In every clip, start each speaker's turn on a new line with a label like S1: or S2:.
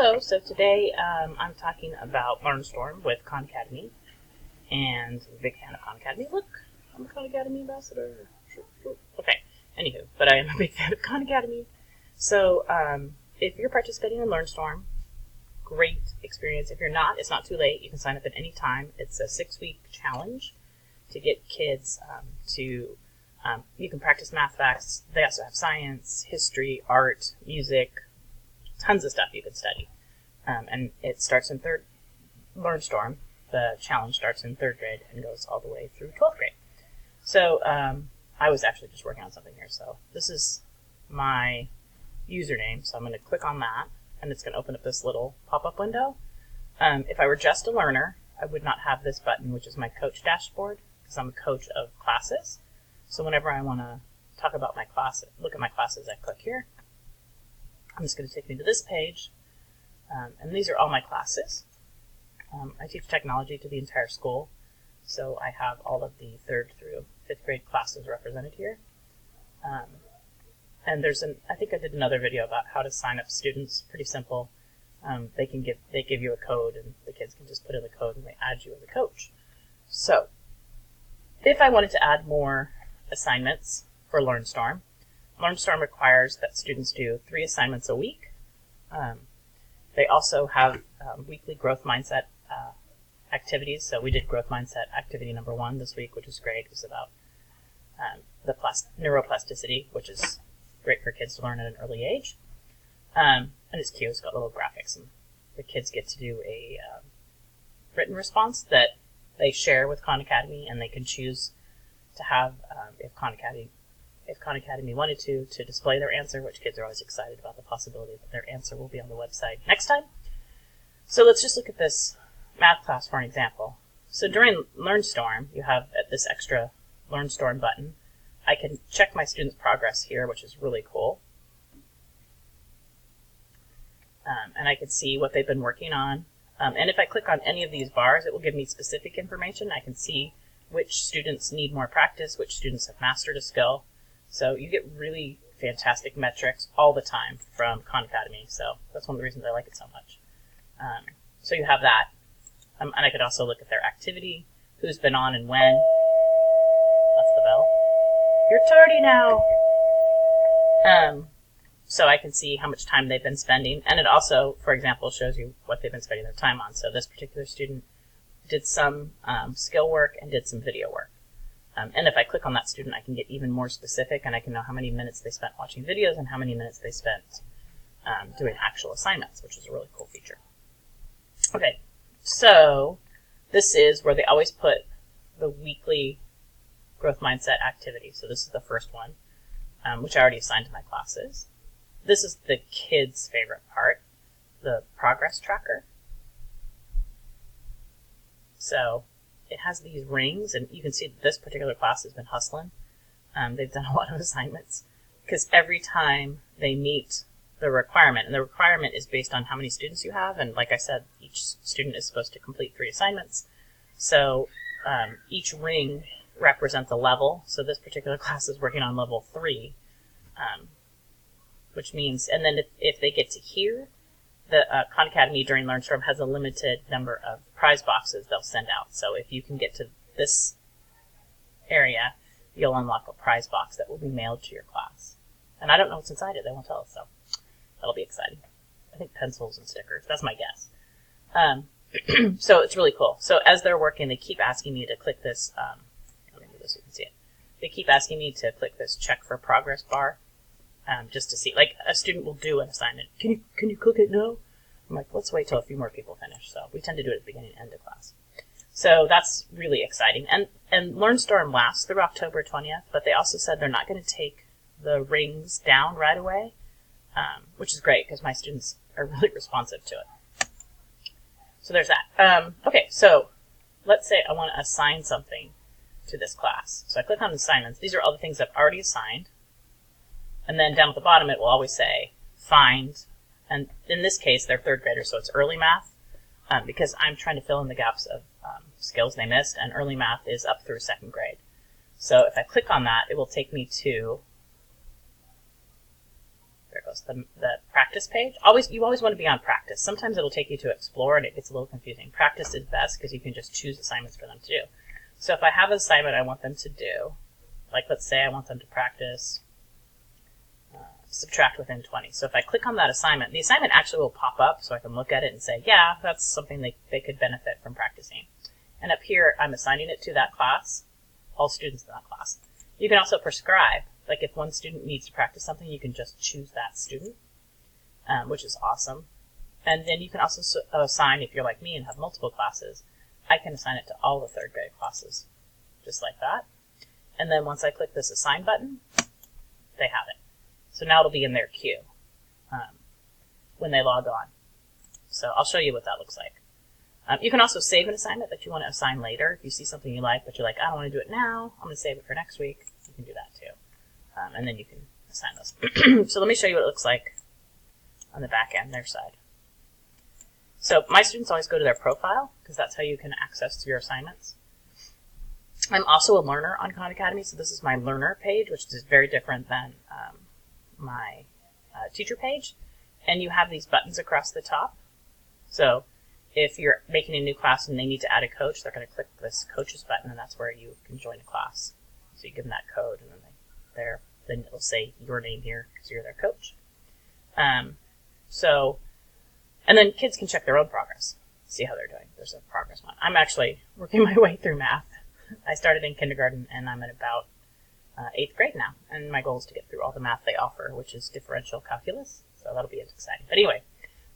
S1: Hello, so today I'm talking about LearnStorm with Khan Academy, and I'm a big fan of Khan Academy. Look, I'm a Khan Academy ambassador. Okay, anywho, but I am a big fan of Khan Academy. So if you're participating in LearnStorm, great experience. If you're not, it's not too late. You can sign up at any time. It's a 6-week challenge to get kids you can practice math facts. They also have science, history, art, music, tons of stuff you can study. And it starts in LearnStorm. The challenge starts in 3rd grade and goes all the way through 12th grade. So I was actually just working on something here. So this is my username. So I'm going to click on that, and it's going to open up this little pop-up window. If I were just a learner, I would not have this button, which is my coach dashboard, because I'm a coach of classes. So whenever I want to talk about my class, look at my classes, I click here. I'm just going to take me to this page, and these are all my classes. I teach technology to the entire school, so I have all of the 3rd through 5th grade classes represented here. And I think I did another video about how to sign up students. Pretty simple. They give you a code, and the kids can just put in the code, and they add you as a coach. So if I wanted to add more assignments for LearnStorm, LearnStorm requires that students do 3 assignments a week. They also have weekly growth mindset activities. So we did growth mindset activity number 1 this week, which is great. It was about the neuroplasticity, which is great for kids to learn at an early age. And it's cute. It's got little graphics, and the kids get to do a written response that they share with Khan Academy, and they can choose to have, if Khan Academy wanted to display their answer, which kids are always excited about the possibility that their answer will be on the website next time. So let's just look at this math class for an example. So during LearnStorm, you have this extra LearnStorm button. I can check my students' progress here, which is really cool. And I can see what they've been working on. And if I click on any of these bars, it will give me specific information. I can see which students need more practice, which students have mastered a skill. So you get really fantastic metrics all the time from Khan Academy. So that's one of the reasons I like it so much. So you have that. And I could also look at their activity, who's been on and when. That's the bell. You're tardy now. So I can see how much time they've been spending. And it also, for example, shows you what they've been spending their time on. So this particular student did some skill work and did some video work. And if I click on that student, I can get even more specific, and I can know how many minutes they spent watching videos and how many minutes they spent doing actual assignments, which is a really cool feature. Okay, so this is where they always put the weekly growth mindset activity. So this is the first one, which I already assigned to my classes. This is the kids' favorite part, the progress tracker. So it has these rings, and you can see that this particular class has been hustling. They've done a lot of assignments, because every time they meet the requirement, and the requirement is based on how many students you have, and like I said, each student is supposed to complete 3 assignments. So each ring represents a level. So this particular class is working on level 3, which means, and then if they get to here, the Khan Academy during LearnStorm has a limited number of prize boxes they'll send out. So if you can get to this area, you'll unlock a prize box that will be mailed to your class. And I don't know what's inside it. They won't tell us, so that'll be exciting. I think pencils and stickers. That's my guess. So it's really cool. So as they're working, they keep asking me to click this. Let me do this so you can see it. They keep asking me to click this check for progress bar. Just to see, like a student will do an assignment. Can you click it now? I'm like, let's wait till a few more people finish. So we tend to do it at the beginning and end of class. So that's really exciting. And LearnStorm lasts through October 20th, but they also said they're not going to take the rings down right away, which is great because my students are really responsive to it. So there's that. Okay, so let's say I want to assign something to this class. So I click on assignments. These are all the things I've already assigned. And then down at the bottom, it will always say, find, and in this case, they're 3rd graders, so it's early math, because I'm trying to fill in the gaps of skills they missed, and early math is up through 2nd grade. So if I click on that, it will take me to there it goes, the practice page. You always want to be on practice. Sometimes it'll take you to explore and it gets a little confusing. Practice is best because you can just choose assignments for them to do. So if I have an assignment I want them to do, like let's say I want them to practice subtract within 20. So if I click on that assignment, the assignment actually will pop up so I can look at it and say, yeah, that's something they could benefit from practicing. And up here, I'm assigning it to that class, all students in that class. You can also prescribe, like if one student needs to practice something, you can just choose that student, which is awesome. And then you can also assign, if you're like me and have multiple classes, I can assign it to all the third grade classes, just like that. And then once I click this assign button, they have it. So now it'll be in their queue when they log on. So I'll show you what that looks like. You can also save an assignment that you want to assign later. If you see something you like, but you're like, I don't want to do it now, I'm going to save it for next week. You can do that too. And then you can assign those. So let me show you what it looks like on the back end, their side. So my students always go to their profile because that's how you can access your assignments. I'm also a learner on Khan Academy, so this is my learner page, which is very different than my teacher page. And you have these buttons across the top. So if you're making a new class and they need to add a coach, they're going to click this coaches button, and that's where you can join a class. So you give them that code, and then it'll say your name here because you're their coach. And then kids can check their own progress, see how they're doing. There's a progress one. I'm actually working my way through math. I started in kindergarten, and I'm at about 8th grade now, and my goal is to get through all the math they offer, which is differential calculus, so that'll be exciting. But anyway,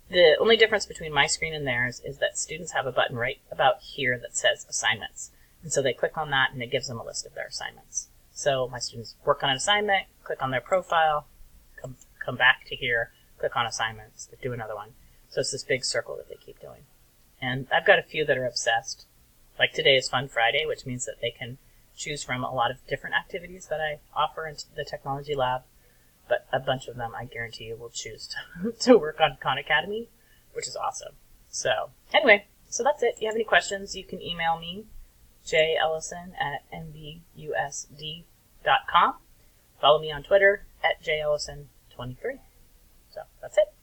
S1: the only difference between my screen and theirs is that students have a button right about here that says assignments, and so they click on that, and it gives them a list of their assignments. So my students work on an assignment, click on their profile, come back to here, click on assignments, do another one. So it's this big circle that they keep doing. And I've got a few that are obsessed. Like today is Fun Friday, which means that they can choose from a lot of different activities that I offer in the technology lab, but a bunch of them I guarantee you will choose to work on Khan Academy, which is awesome. So anyway, so that's it. If you have any questions, you can email me, jellison@mbusd.com. Follow me on Twitter @jellison23. So that's it.